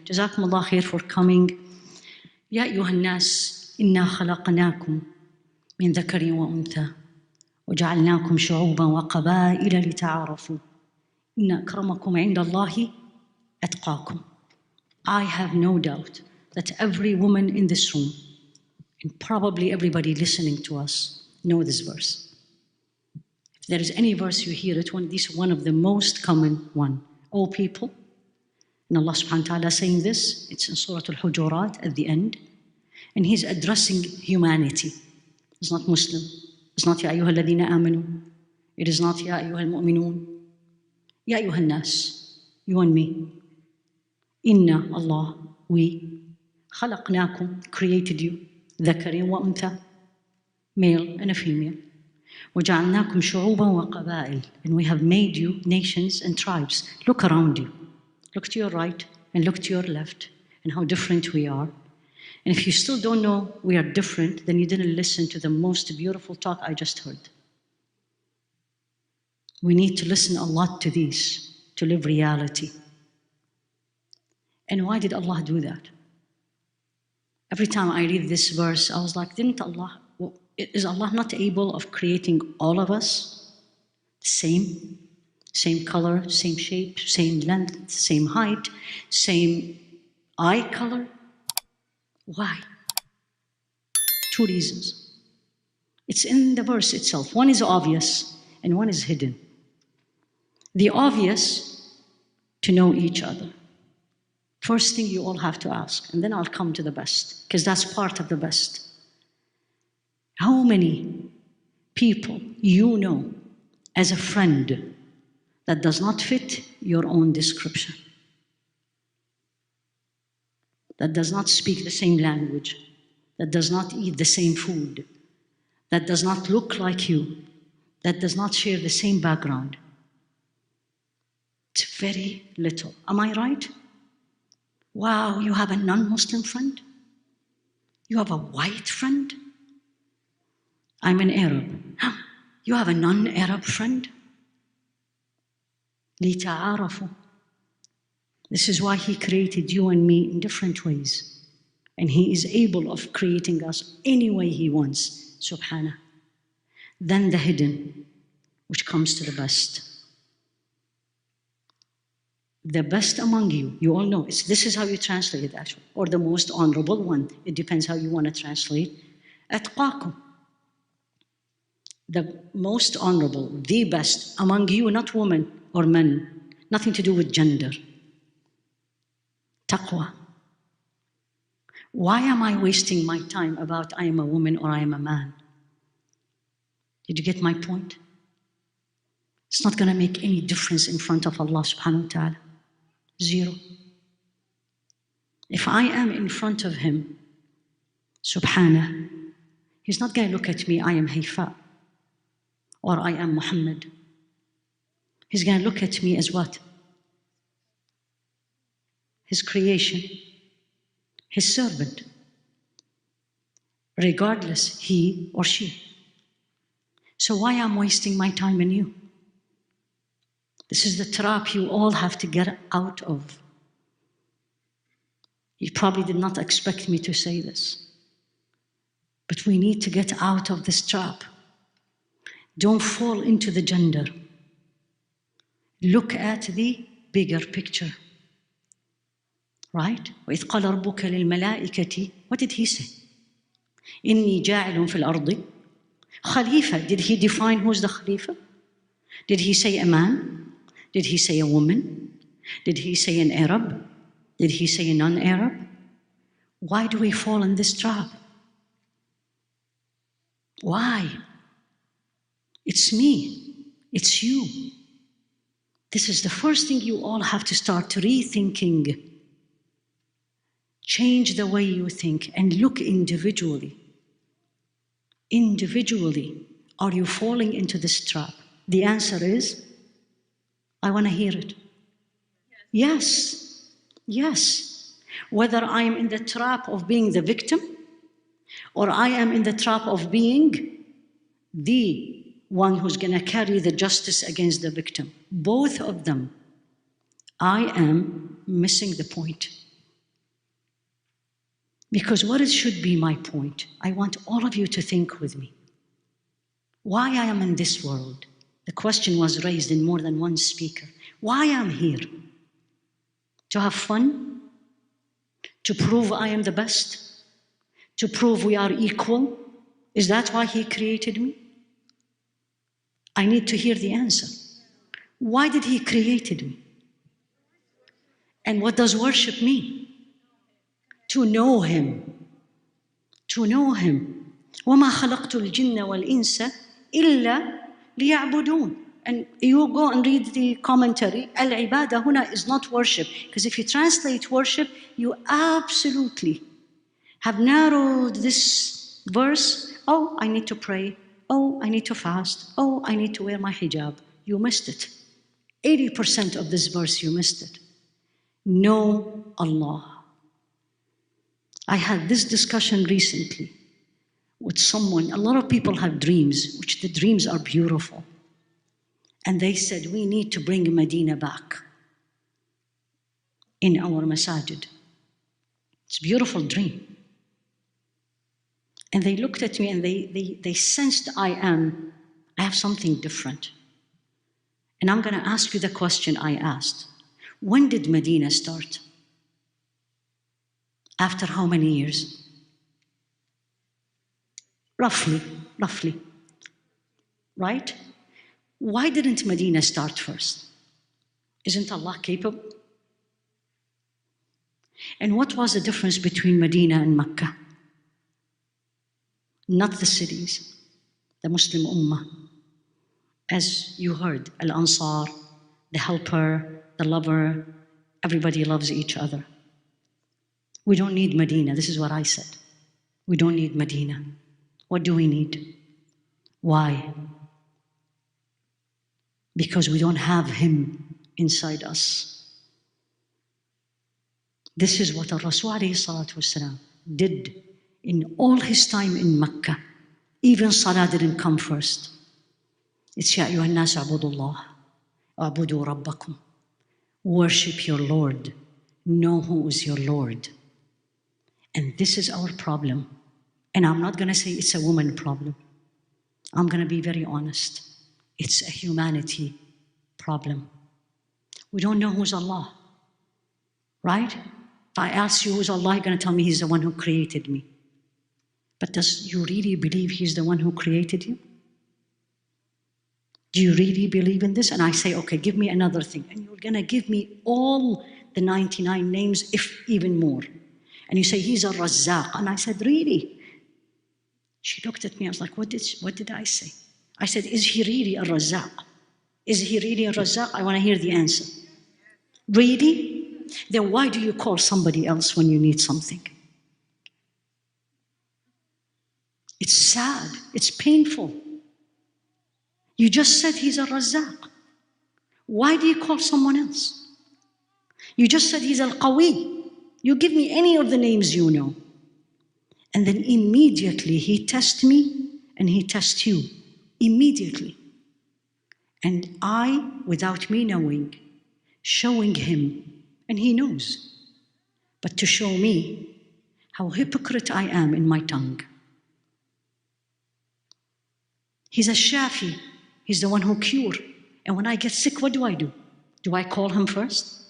جزاكم الله خير for coming. يا أيها الناس إنا خلقناكم من ذكر وأنثى وجعلناكم شعوبا وقبائل لتعارفوا إن أكرمكم عند الله أتقاكم. I have no doubt that every woman in this room, and probably everybody listening to us, know this verse. If there is any verse you hear it, this is one of the most common one. O people, and Allah subhanahu wa ta'ala saying this, it's in Surah Al-Hujurat at the end, and He's addressing humanity. It's not Muslim. It's not Ya ayyuha alladhina amanu. It is not Ya ayyuha al-mu'minun. Ya ayyuha al-nas, you and me. Inna Allah, we, khalaqnakum, created you, dhakarin wa untha, male and a female. وَجَعَلْنَاكُمْ شُعُوبًا وَقَبَائِلٍ, and we have made you nations and tribes. Look around you. Look to your right and look to your left and how different we are. And if you still don't know we are different, then you didn't listen to the most beautiful talk I just heard. We need to listen a lot to these to live reality. And why did Allah do that? Every time I read this verse, I was like, is Allah not able of creating all of us same color, same shape, same length, same height, same eye color? Why? Two reasons. It's in the verse itself. One is obvious and one is hidden. The obvious, to know each other. First thing you all have to ask, and then I'll come to the best, because that's part of the best. How many people you know as a friend that does not fit your own description? That does not speak the same language, that does not eat the same food, that does not look like you, that does not share the same background. It's very little. Am I right? Wow, you have a non-Muslim friend? You have a white friend? I'm an Arab. You have a non-Arab friend? لِتَعَارَفُوا. This is why He created you and me in different ways. And He is able of creating us any way He wants, subhanah. Then the hidden, which comes to the best. The best among you, you all know, this is how you translate it actually, or the most honorable one. It depends how you want to translate. أَتْقَاكُمْ. The most honorable, the best among you, not women or men, nothing to do with gender. Taqwa. Why am I wasting my time about I am a woman or I am a man? Did you get my point? It's not going to make any difference in front of Allah subhanahu wa ta'ala. Zero. If I am in front of Him, subhanah, He's not going to look at me, I am Haifaa, or I am Muhammad. He's going to look at me as what? His creation, His servant, regardless he or she. So why am I wasting my time in you? This is the trap you all have to get out of. You probably did not expect me to say this, but we need to get out of this trap. Don't fall into the gender. Look at the bigger picture. Right? وَإِذْ قَالَ رَبُّكَ لِلْمَلَائِكَةِ. What did He say? إِنِّي جَاعِلٌ فِي الْأَرْضِ خَلِيفَةً. Did He define who's the Khalifa? Did He say a man? Did He say a woman? Did He say an Arab? Did He say a non-Arab? Why do we fall in this trap? Why? It's me. It's you. This is the first thing you all have to start rethinking. Change the way you think and look individually. Individually, are you falling into this trap? The answer is, I want to hear it. Yes. Yes. Whether I am in the trap of being the victim or I am in the trap of being the one who's going to carry the justice against the victim. Both of them, I am missing the point. Because what it should be my point, I want all of you to think with me. Why I am in this world? The question was raised in more than one speaker. Why I'm here? To have fun? To prove I am the best? To prove we are equal? Is that why He created me? I need to hear the answer. Why did He created me? And what does worship mean? To know Him. To know Him. وَمَا خَلَقْتُ الْجِنَّ وَالْإِنسَ إِلَّا لِيَعْبُدُونَ. And you go and read the commentary. Al-ibadah huna is not worship. Because if you translate worship, you absolutely have narrowed this verse. Oh, I need to pray. Oh, I need to fast. Oh, I need to wear my hijab. You missed it. 80% of this verse, you missed it. Know Allah. I had this discussion recently with someone. A lot of people have dreams, which the dreams are beautiful. And they said, we need to bring Medina back in our masajid. It's a beautiful dream. And they looked at me and they sensed I have something different. And I'm going to ask you the question I asked. When did Medina start? After how many years? Roughly. Right? Why didn't Medina start first? Isn't Allah capable? And what was the difference between Medina and Mecca? Not the cities, the Muslim Ummah. As you heard, Al-Ansar, the helper, the lover, everybody loves each other. We don't need Medina. This is what I said. We don't need Medina. What do we need? Why? Because we don't have Him inside us. This is what Rasul ﷺ did in all his time in Mecca. Even Salah didn't come first. It's Ya ayyuhan nas a'budullah, a'budu rabbakum. Worship your Lord. Know who is your Lord. And this is our problem. And I'm not going to say it's a woman problem. I'm going to be very honest. It's a humanity problem. We don't know who's Allah, right? If I ask you who's Allah, you're going to tell me He's the one who created me. But does you really believe He's the one who created you? Do you really believe in this? And I say, okay, give me another thing. And you're going to give me all the 99 names, if even more. And you say, He's a Razzaq. And I said, really? She looked at me. I was like, what did I say? I said, is He really a Razzaq? Is He really a Razzaq? I want to hear the answer. Really? Then why do you call somebody else when you need something? It's sad. It's painful. You just said He's a Razzaq. Why do you call someone else? You just said He's Al-Qawi. You give me any of the names you know. And then immediately He tests me and He tests you. Immediately. And I, without me knowing, showing Him, and He knows. But to show me how hypocrite I am in my tongue. He's a Shafi. He's the one who cures. And when I get sick, what do? Do I call Him first?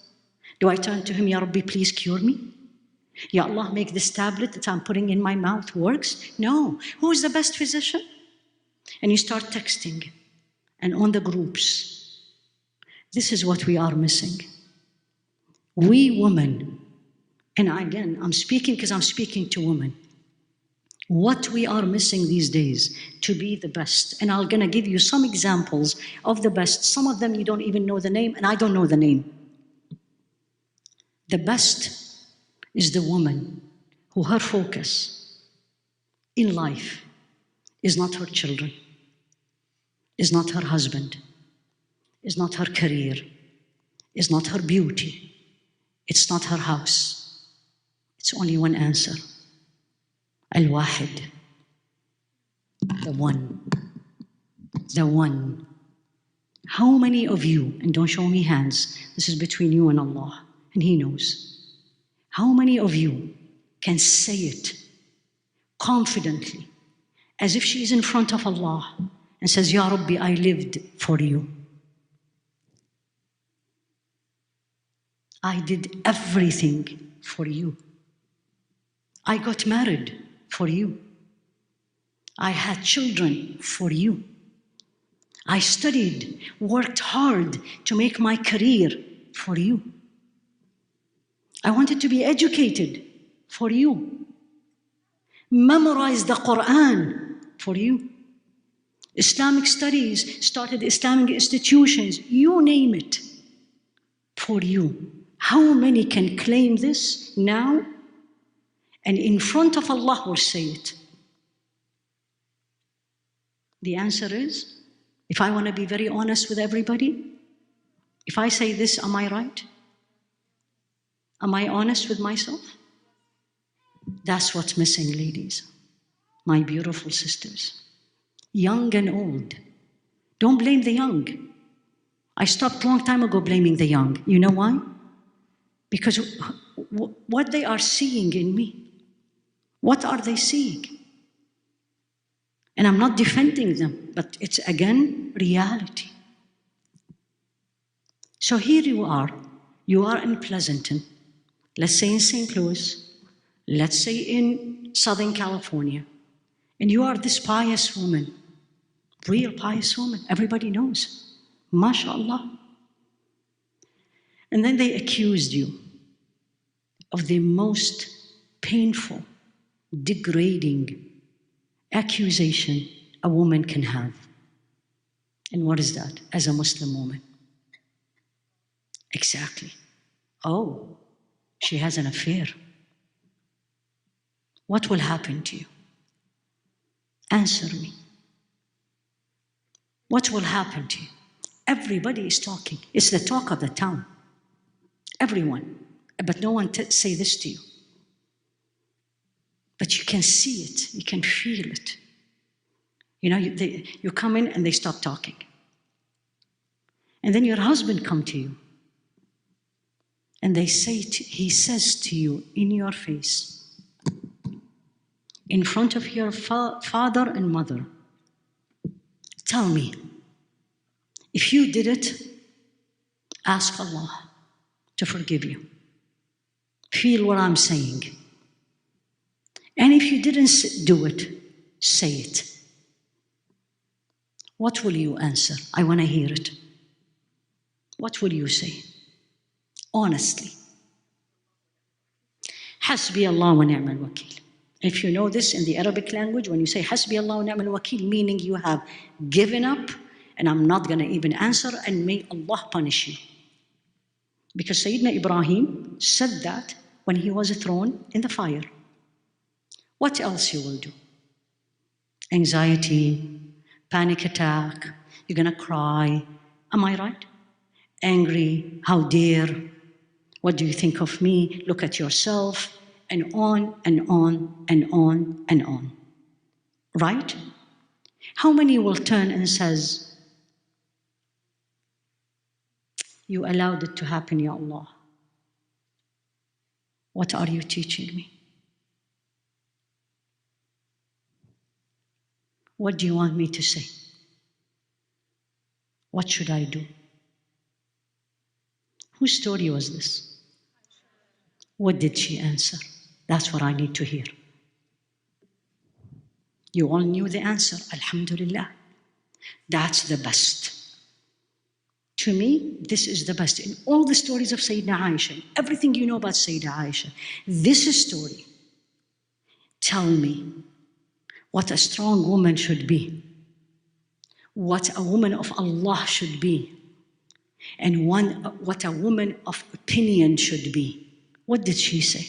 Do I turn to Him, Ya Rabbi, please cure me? Ya Allah, make this tablet that I'm putting in my mouth works? No. Who is the best physician? And you start texting and on the groups. This is what we are missing. We women, and again, I'm speaking because I'm speaking to women. What we are missing these days to be the best. And I'm going to give you some examples of the best. Some of them you don't even know the name, and I don't know the name. The best is the woman who her focus in life is not her children, is not her husband, is not her career, is not her beauty, it's not her house. It's only one answer. Al-Wahid. The one. The one. How many of you, and don't show me hands, this is between you and Allah, and He knows. How many of you can say it confidently, as if she is in front of Allah and says, Ya Rabbi, I lived for you. I did everything for you. I got married for you. I had children for you. I studied, worked hard to make my career for you. I wanted to be educated for you. Memorized the Qur'an for you. Islamic studies, started Islamic institutions, you name it, for you. How many can claim this now and in front of Allah will say it? The answer is, if I want to be very honest with everybody, if I say this, am I right? Am I honest with myself? That's what's missing, ladies, my beautiful sisters, young and old. Don't blame the young. I stopped a long time ago blaming the young. You know why? Because what they are seeing in me, what are they seeing? And I'm not defending them, but it's again reality. So here you are in Pleasanton, let's say in St. Louis, let's say in Southern California, and you are this pious woman, real pious woman, everybody knows, mashallah. And then they accused you of the most painful, degrading accusation a woman can have. And what is that as a Muslim woman? Exactly. Oh, she has an affair. What will happen to you? Answer me. What will happen to you? Everybody is talking. It's the talk of the town. Everyone. But no one say this to you. But you can see it. You can feel it. You know, you come in and they stop talking. And then your husband come to you. And he says to you in your face, in front of your father and mother, tell me, if you did it, ask Allah to forgive you. Feel what I'm saying. And if you didn't do it, say it. What will you answer? I want to hear it. What will you say? Honestly. Hasbi Allah wa ni'mal wakil. If you know this in the Arabic language, when you say Hasbi Allah wa ni'mal wakil, meaning you have given up and I'm not going to even answer and may Allah punish you. Because Sayyidina Ibrahim said that when he was thrown in the fire. What else you will do? Anxiety, panic attack, you're going to cry. Am I right? Angry, how dare, what do you think of me? Look at yourself, and on and on and on and on. Right? How many will turn and says, you allowed it to happen, Ya Allah. What are you teaching me? What do you want me to say? What should I do? Whose story was this? What did she answer? That's what I need to hear. You all knew the answer, alhamdulillah. That's the best. To me, this is the best. In all the stories of Sayyidina Aisha, everything you know about Sayyidina Aisha, this story, tell me what a strong woman should be, what a woman of Allah should be, and what a woman of opinion should be. What did she say?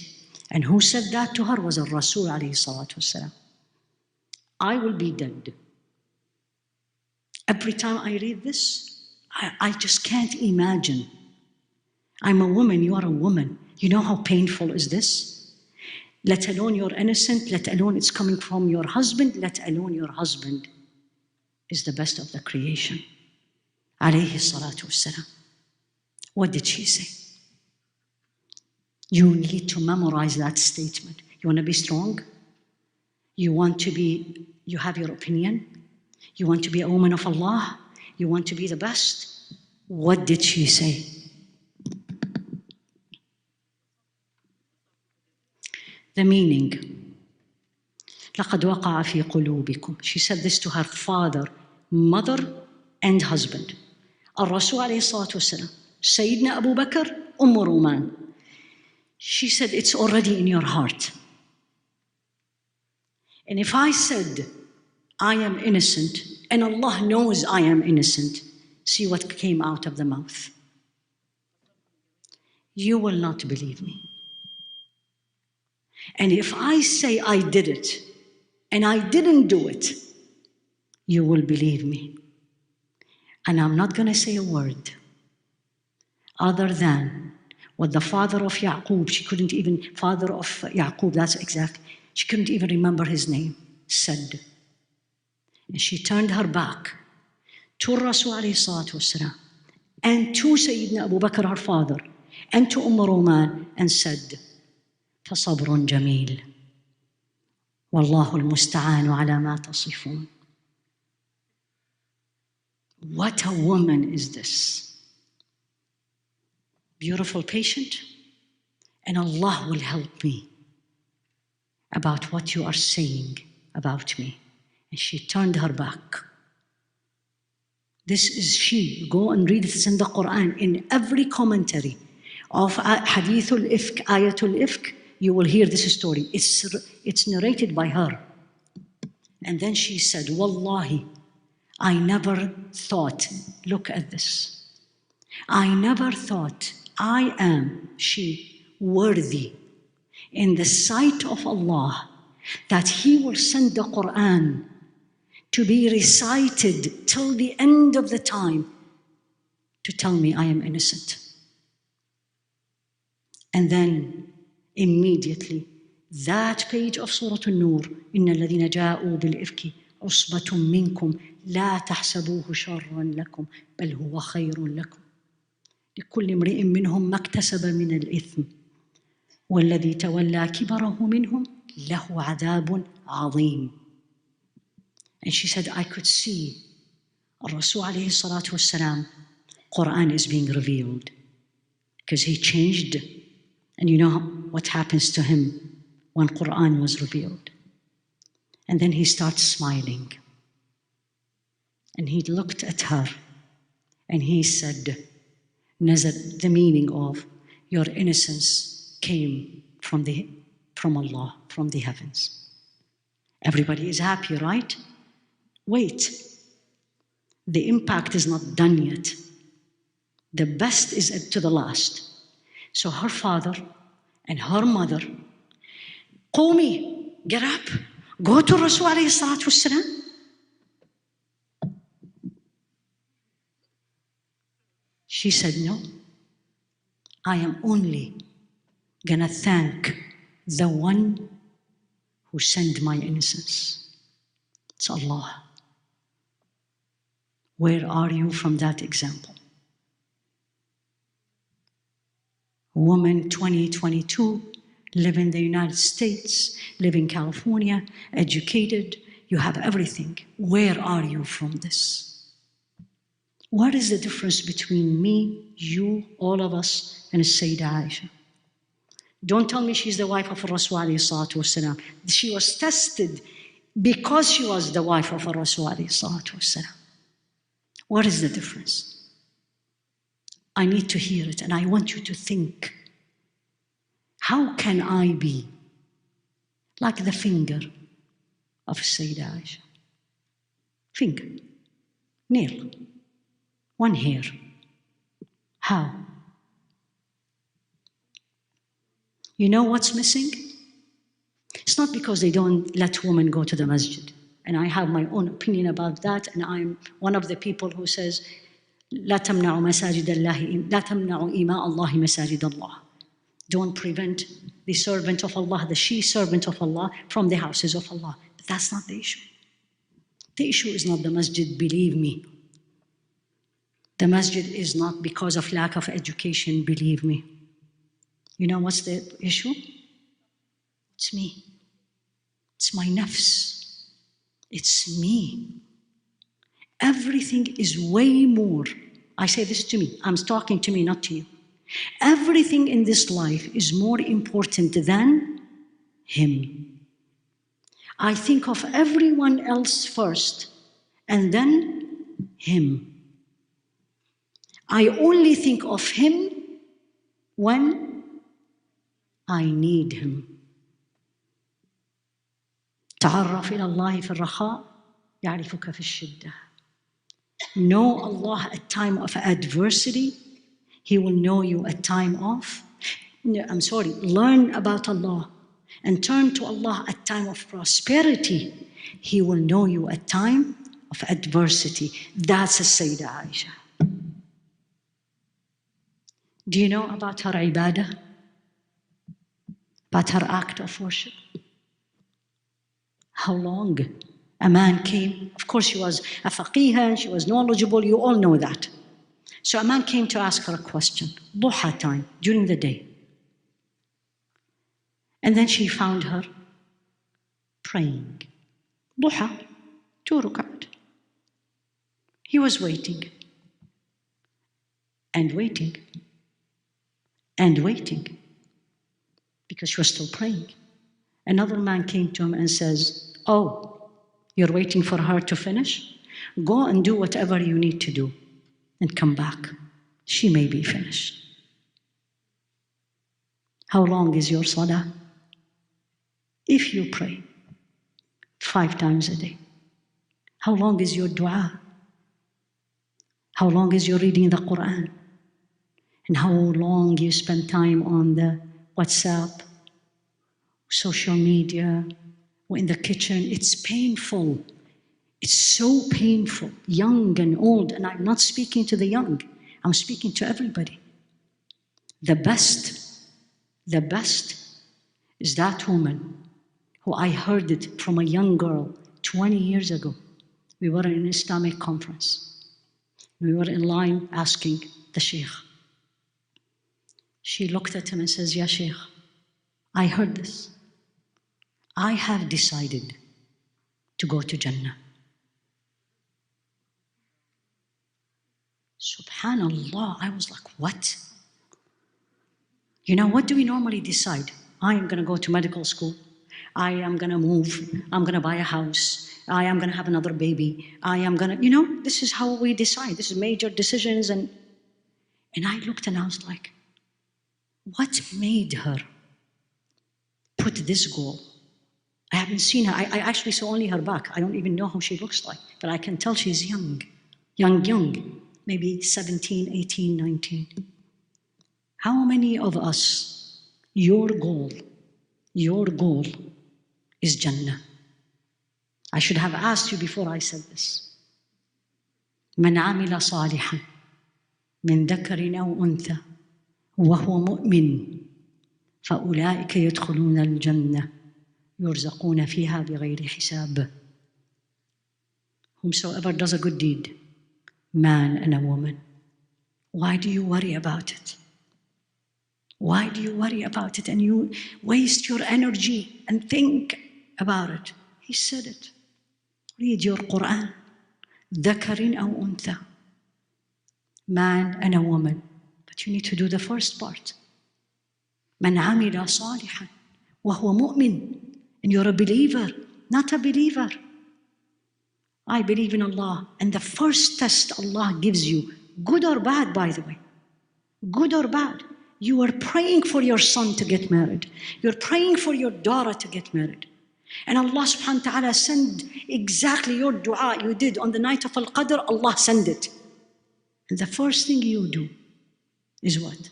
And who said that to her was Rasul alayhi salatu wasalam. I will be dead. Every time I read this, I just can't imagine. I'm a woman, you are a woman. You know how painful is this? Let alone you're innocent, let alone it's coming from your husband, let alone your husband is the best of the creation. Alayhi salatu wassalam. What did she say? You need to memorize that statement. You want to be strong? You have your opinion? You want to be a woman of Allah? You want to be the best? What did she say? The meaning. لَقَدْ وَقَعَ فِي قُلُوبِكُمْ. She said this to her father, mother, and husband. الرسول عليه الصلاة والسلام. Sayyidina Abu Bakr, Ruman. She said, it's already in your heart. And if I said, I am innocent, and Allah knows I am innocent, see what came out of the mouth. You will not believe me. And if I say I did it, and I didn't do it, you will believe me. And I'm not going to say a word other than what the father of Yaqub, she couldn't even remember his name, said. And she turned her back to Rasul alayhi salatu wasalam, and to Sayyidina Abu Bakr, her father, and to Ruman, and said, فَصَبْرٌ جَمِيلٌ وَاللَّهُ الْمُسْتَعَانُ عَلَى مَا تَصِفُونَ. What a woman is this. Beautiful, patient, and Allah will help me about what you are saying about me. And she turned her back. This is she. Go and read it. It's in the Qur'an. In every commentary of Hadithul Ifk, Ayatul Ifk, you will hear this story. It's narrated by her. And then she said, Wallahi, I never thought, look at this. I never thought I am, she, worthy in the sight of Allah that He will send the Qur'an to be recited till the end of the time to tell me I am innocent. And then immediately, that page of Surah An-Nur, إِنَّ الَّذِينَ جَاءُوا بِالْإِفْكِ عُصْبَةٌ مِّنكُمْ لَا تَحْسَبُوهُ شَرًّا لَكُمْ بَلْ هُوَ خَيْرٌ لَكُمْ لِكُلِّ امْرِئٍ مِّنْهُمْ مَا اكْتَسَبَ مِنَ الْإِثْمِ وَالَّذِي تَوَلَّى كِبَرَهُ مِنْهُمْ لَهُ عَذَابٌ عَظِيمٌ. And she said, I could see Rasul alayhi salatu wassalam, Qur'an is being revealed. Because he changed. And you know what happens to him when Qur'an was revealed. And then he starts smiling. And he looked at her and he said, Nazar, the meaning of your innocence came from Allah, from the heavens. Everybody is happy, right? Wait, the impact is not done yet. The best is to the last. So her father and her mother, Qumi, get up, go to Rasul alayhi salatu wassalam. She said, no, I am only gonna thank the one who sent my innocence. It's Allah. Where are you from that example? Woman, 2022, live in the United States, live in California, educated, you have everything. Where are you from this? What is the difference between me, you, all of us, and Sayyidah Aisha? Don't tell me she's the wife of Rasul alayhi salatu wasalam. She was tested because she was the wife of Rasul alayhi salatu wasalam. What is the difference? I need to hear it, and I want you to think. How can I be like the finger of Sayyidah Aisha? Finger, nail, one hair. How? You know what's missing? It's not because they don't let women go to the masjid. And I have my own opinion about that, and I'm one of the people who says, لا تمنعوا مساجد الله لا تمنعوا إماء الله مساجد الله. Don't prevent the servant of Allah, the she servant of Allah, from the houses of Allah. But that's not the issue. The issue is not the masjid, believe me. The masjid is not because of lack of education, believe me. You know what's the issue? It's me. It's my nafs. It's me. Everything is way more. I say this to me. I'm talking to me, not to you. Everything in this life is more important than him. I think of everyone else first, and then him. I only think of him when I need him. تعرف إلى الله في الرخاء يعرفك في الشدة. Know Allah at time of adversity, He will know you at time of, learn about Allah and turn to Allah at time of prosperity. He will know you at time of adversity. That's Sayyidah Aisha. Do you know about her ibadah? About her act of worship? How long? A man came. Of course, she was a faqihah, she was knowledgeable, you all know that. So a man came to ask her a question, duha time, during the day. And then she found her praying. Duha, 2 rukat. He was waiting and waiting and waiting because she was still praying. Another man came to him and says, oh, you're waiting for her to finish? Go and do whatever you need to do and come back. She may be finished. How long is your salah? If you pray 5 times a day. How long is your dua? How long is your reading the Qur'an? And how long you spend time on the WhatsApp, social media, or in the kitchen? It's painful. It's so painful, young and old. And I'm not speaking to the young. I'm speaking to everybody. The best is that woman who I heard it from a young girl 20 years ago. We were in an Islamic conference. We were in line asking the sheikh. She looked at him and says, Ya sheikh, I heard this. I have decided to go to Jannah. Subhanallah, I was like, what? You know, what do we normally decide? I am going to go to medical school. I am going to move. I'm going to buy a house. I am going to have another baby. I am going to, this is how we decide. This is major decisions. And I looked and I was like, what made her put this goal? I haven't seen her. I actually saw only her back. I don't even know how she looks like. But I can tell she's young. Maybe 17, 18, 19. How many of us, your goal is Jannah? I should have asked you before I said this. من عمل صالحا من ذكر أو أنثى وهو مؤمن فأولئك يدخلون الجنة يرزقون فيها بغير حساب. Whomsoever does a good deed, man and a woman. Why do you worry about it? Why do you worry about it and you waste your energy and think about it? He said it. Read your Qur'an. ذكر أو أنثى. Man and a woman. But you need to do the first part. من عمل صالحا وهو مؤمن. And you're a believer, not a believer. I believe in Allah. And the first test Allah gives you, good or bad, by the way, good or bad, you are praying for your son to get married. You're praying for your daughter to get married. And Allah subhanahu wa ta'ala send exactly your dua you did on the night of Al-Qadr, Allah send it. And the first thing you do is what?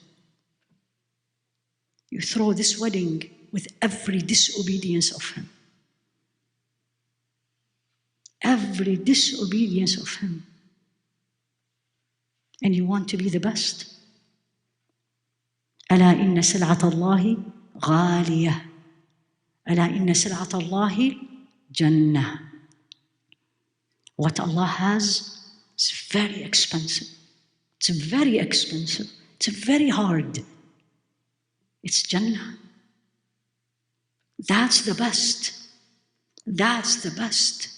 You throw this wedding with every disobedience of him. Every disobedience of him. And you want to be the best. ألا إن سلعة الله غالية. ألا إن سلعة الله جنة. What Allah has is very expensive. It's very expensive. It's very hard. It's Jannah. That's the best. That's the best.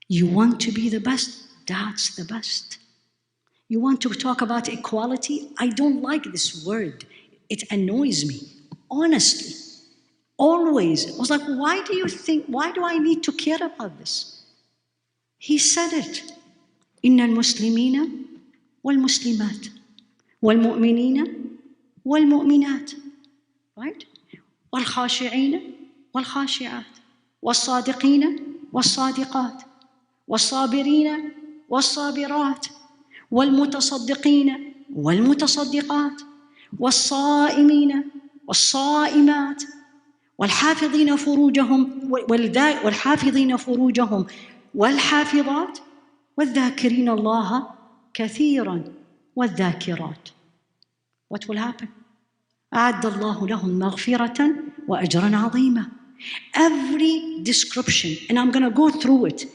You want to be the best? That's the best. You want to talk about equality? I don't like this word. It annoys me, honestly. Always. I was like, why do I need to care about this? He said it. إن المسلمين والمسلمات والمؤمنين والمؤمنات. Right? والخاشعين والخاشعات والصادقين والصادقات والصابرين والصابرات والمتصدقين والمتصدقات والصائمين والصائمات والحافظين فروجهم والحافظات والذاكرين الله كثيرا والذاكرات. What will happen? أعد الله لهم مغفرة وأجرا عظيما. Every description, and I'm going to go through it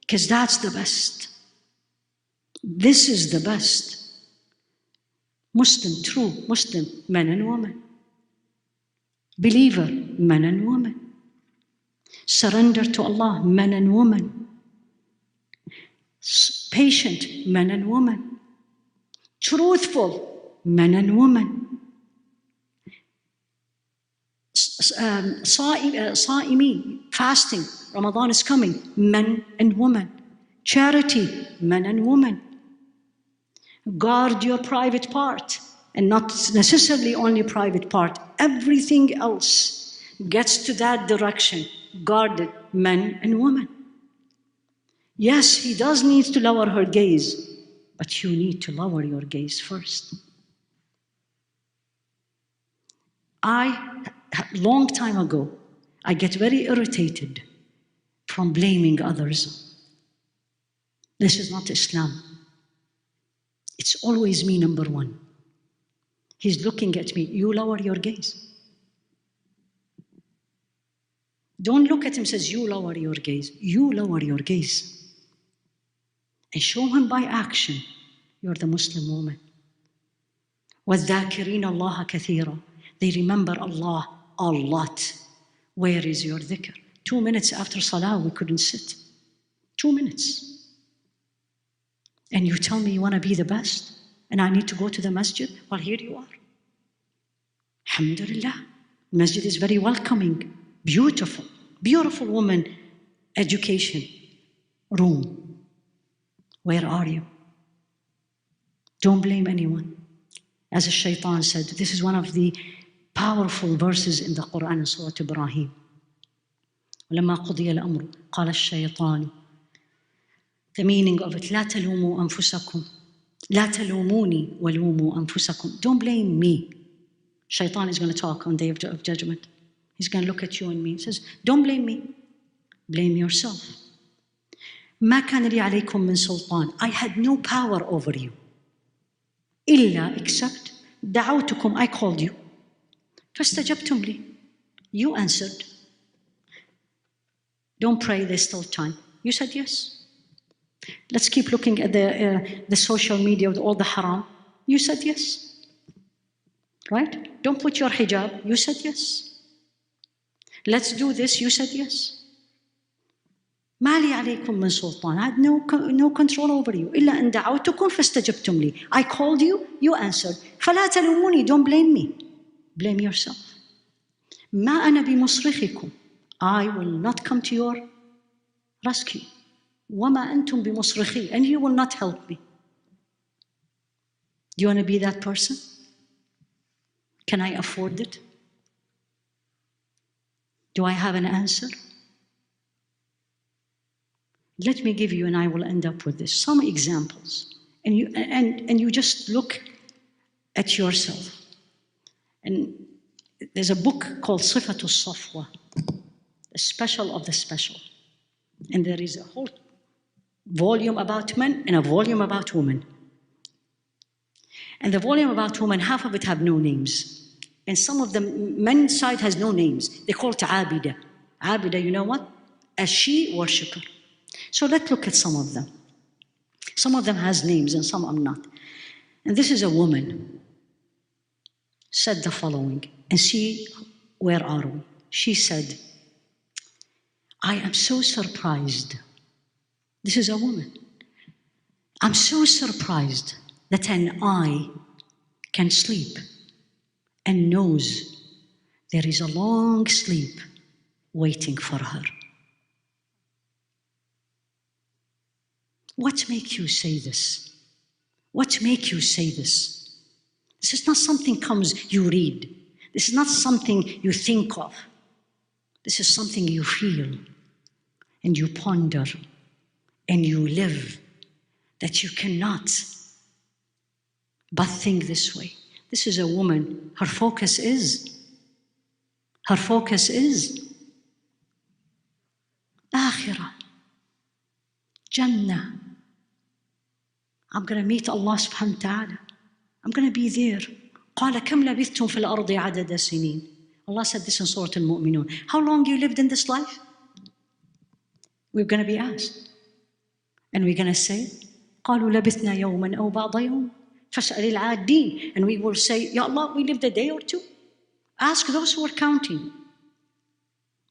because that's the best. This is the best. Muslim, true Muslim, men and women. Believer, men and women. Surrender to Allah, men and women. Patient, men and women. Truthful, men and women. Saimi, fasting, Ramadan is coming, men and women. Charity, men and women. Guard your private part, and not necessarily only private part. Everything else gets to that direction. Guarded, men and women. Yes, he does need to lower her gaze, but you need to lower your gaze first. Long time ago, I get very irritated from blaming others. This is not Islam. It's always me, number one. He's looking at me. You lower your gaze. Don't look at him and says, you lower your gaze. You lower your gaze. And show him by action, you're the Muslim woman. وَالذَّاكِرِينَ اللَّهَ كَثِيرًا. They remember Allah a lot. Where is your dhikr? 2 minutes after salah, we couldn't sit. 2 minutes. And you tell me you want to be the best, and I need to go to the masjid? Well, here you are. Alhamdulillah. The masjid is very welcoming, beautiful, beautiful woman, education room. Where are you? Don't blame anyone. As the shaitan said, this is one of the powerful verses in the Qur'an in Surah Ibrahim. ولما قضي الأمر قال الشيطان. The meaning of it, لا تلوموا أنفسكم لا تلوموني ولوموا أنفسكم. Don't blame me. Shaitan is going to talk on the day of judgment. He's going to look at you and me. He says, don't blame me. Blame yourself. ما كان لي عليكم من سلطان. I had no power over you. إلا except دعوتكم. I called you. فاستجبتم لي. You answered. Don't pray, there's still time. You said yes. Let's keep looking at the social media with all the haram. You said yes. Right? Don't put your hijab. You said yes. Let's do this. You said yes. ما لي عليكم من سلطان. I had no control over you. إلا أن دعوتكم فاستجبتم لي. I called you. You answered. فلا تلوموني. Don't blame me. Blame yourself. ما أنا بمصرخكم. I will not come to your rescue. وما أنتم بمصرخي. And you will not help me. Do you want to be that person? Can I afford it? Do I have an answer? Let me give you, and I will end up with this, some examples. And you just look at yourself. And there's a book called Sifatu Safwa, the special of the special. And there is a whole volume about men and a volume about women. And the volume about women, half of it have no names. And some of the men's side has no names. They call it Abida. Abida, you know what? A she worshipper. So let's look at some of them. Some of them has names and some are not. And this is a woman. Said the following, and see where are we. she said, I am so surprised. This is a woman. I'm so surprised that an eye can sleep and knows there is a long sleep waiting for her. What makes you say this? What makes you say this? This is not something comes you read. This is not something you think of. This is something you feel and you ponder and you live, that you cannot but think this way. This is a woman, her focus is Akhirah, Jannah. I'm going to meet Allah subhanahu wa ta'ala. I'm going to be there. قال كم لبثتم في الأرض عدد سنين. Allah said this in Surah Al-Mu'minun. How long you lived in this life? We're going to be asked. And we're going to say, قالوا لبثنا يوما أو بعض يوم فاسأل العادين. And we will say, Ya Allah, we lived a day or two. Ask those who are counting.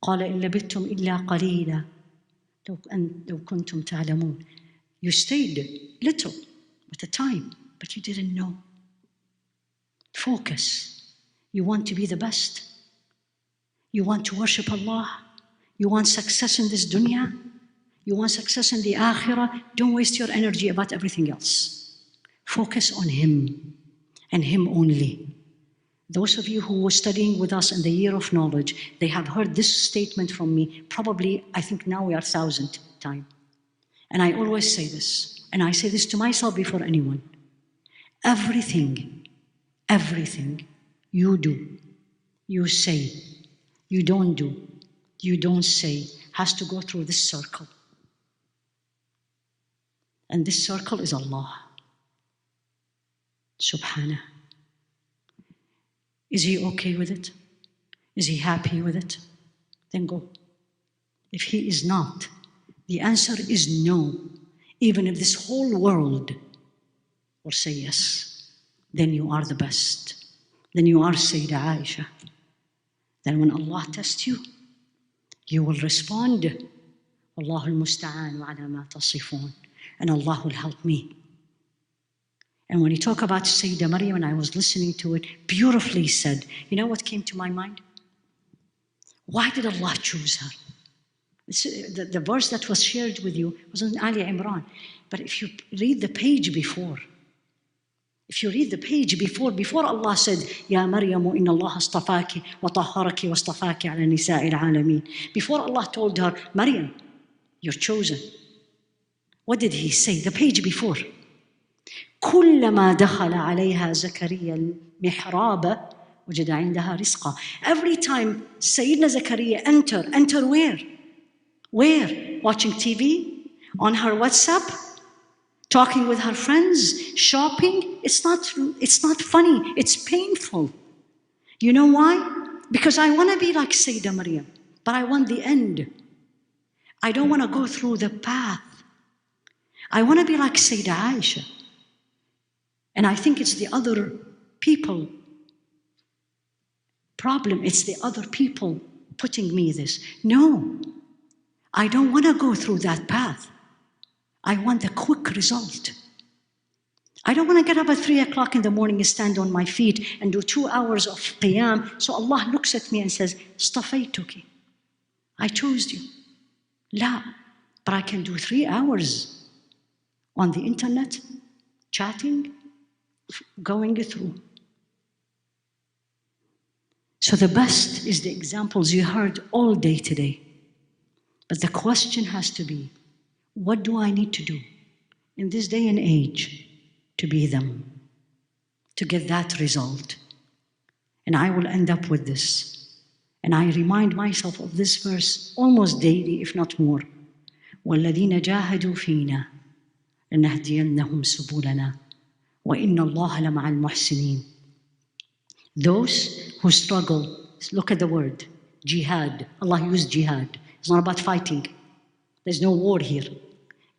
قال إن لبثتم إلا قليلا لو كنتم تعلمون. You stayed little with the time, but you didn't know. Focus. You want to be the best. You want to worship Allah. You want success in this dunya. You want success in the akhirah. Don't waste your energy about everything else. Focus on Him and Him only. Those of you who were studying with us in the year of knowledge, they have heard this statement from me, probably, I think now we are 1,000th time. And I always say this, and I say this to myself before anyone. Everything you do, you say, you don't do, you don't say, has to go through this circle. And this circle is Allah. Subhanah. Is He okay with it? Is He happy with it? Then go. If He is not, the answer is no. Even if this whole world will say yes, then you are the best. Then you are Sayyidah Aisha. Then when Allah tests you, you will respond, Allahul Musta'an wa ala ma tasifun. And Allah will help me. And when you talk about Sayyidah Maryam, and I was listening to it, beautifully said, you know what came to my mind? Why did Allah choose her? The verse that was shared with you was in Ali Imran. But if you read the page before, before Allah said, Ya Maryamu, inna Allah astafaki wa tahharaki wa astafaki ala nisa'il alameen. Before Allah told her, Maryam, you're chosen. What did He say? The page before. كلما دخل عليها زكريا المحراب وجد عندها رزقا. Every time Sayyidina Zakaria enter where? Where? Watching TV? On her WhatsApp? Talking with her friends? Shopping? It's not funny. It's painful. You know why? Because I want to be like Sayyidah Maryam, but I want the end. I don't want to go through the path. I want to be like Sayyidah Aisha. And I think it's the other people problem. It's the other people putting me this. No, I don't want to go through that path. I want a quick result. I don't want to get up at 3 o'clock in the morning and stand on my feet and do 2 hours of qiyam. So Allah looks at me and says, Stafaytuki. I chose you. La, but I can do 3 hours on the internet, chatting, going through. So the best is the examples you heard all day today. But the question has to be, what do I need to do in this day and age to be them, to get that result? And I will end up with this. And I remind myself of this verse almost daily, if not more. وَالَّذِينَ جَاهَدُوا فِينَا لَنَهْدِيَنَّهُمْ سُبُلَنَا وَإِنَّ اللَّهَ لَمَعَ الْمُحْسِنِينَ. Those who struggle, look at the word, jihad. Allah used jihad. It's not about fighting. There's no war here.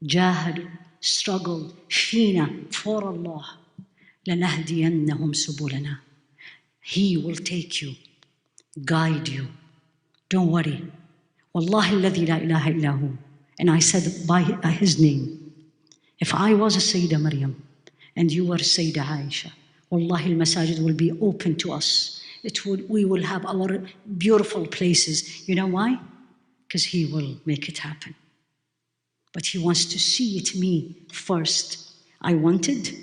Jahad, struggled, فينا, for Allah. لَنَهْدِيَنَّهُمْ سُبُلَنَا. He will take you, guide you, Don't worry. Wallahi alladhi la ilaha illahu. And I said by his name, if I was a Sayyidah Maryam and you were Sayyidah Aisha, Wallahi al-masajid will be open to us. We will have our beautiful places. You know why? Because he will make it happen. But he wants to see it me first. I want it,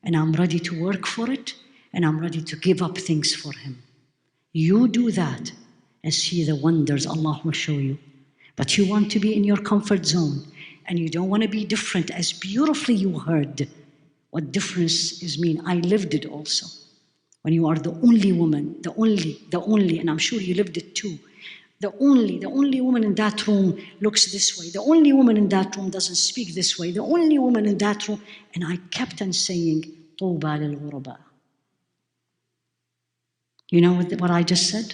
and I'm ready to work for it, and I'm ready to give up things for him. You do that and see the wonders Allah will show you. But you want to be in your comfort zone, and you don't want to be different, as beautifully you heard what difference is mean. I lived it also. When you are the only woman, the only, and I'm sure you lived it too. The only woman in that room looks this way. The only woman in that room doesn't speak this way. The only woman in that room. And I kept on saying, طوبى للغرباء. You know what I just said?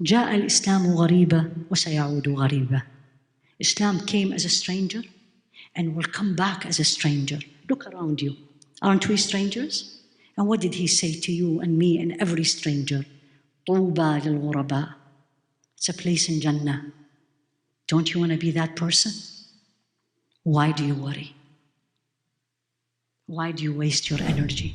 جاء الإسلام غريبا وسيعود غريبا. Islam came as a stranger and will come back as a stranger. Look around you. Aren't we strangers? And what did he say to you and me and every stranger? طوبى للغرباء. It's a place in Jannah. Don't you want to be that person? Why do you worry? Why do you waste your energy?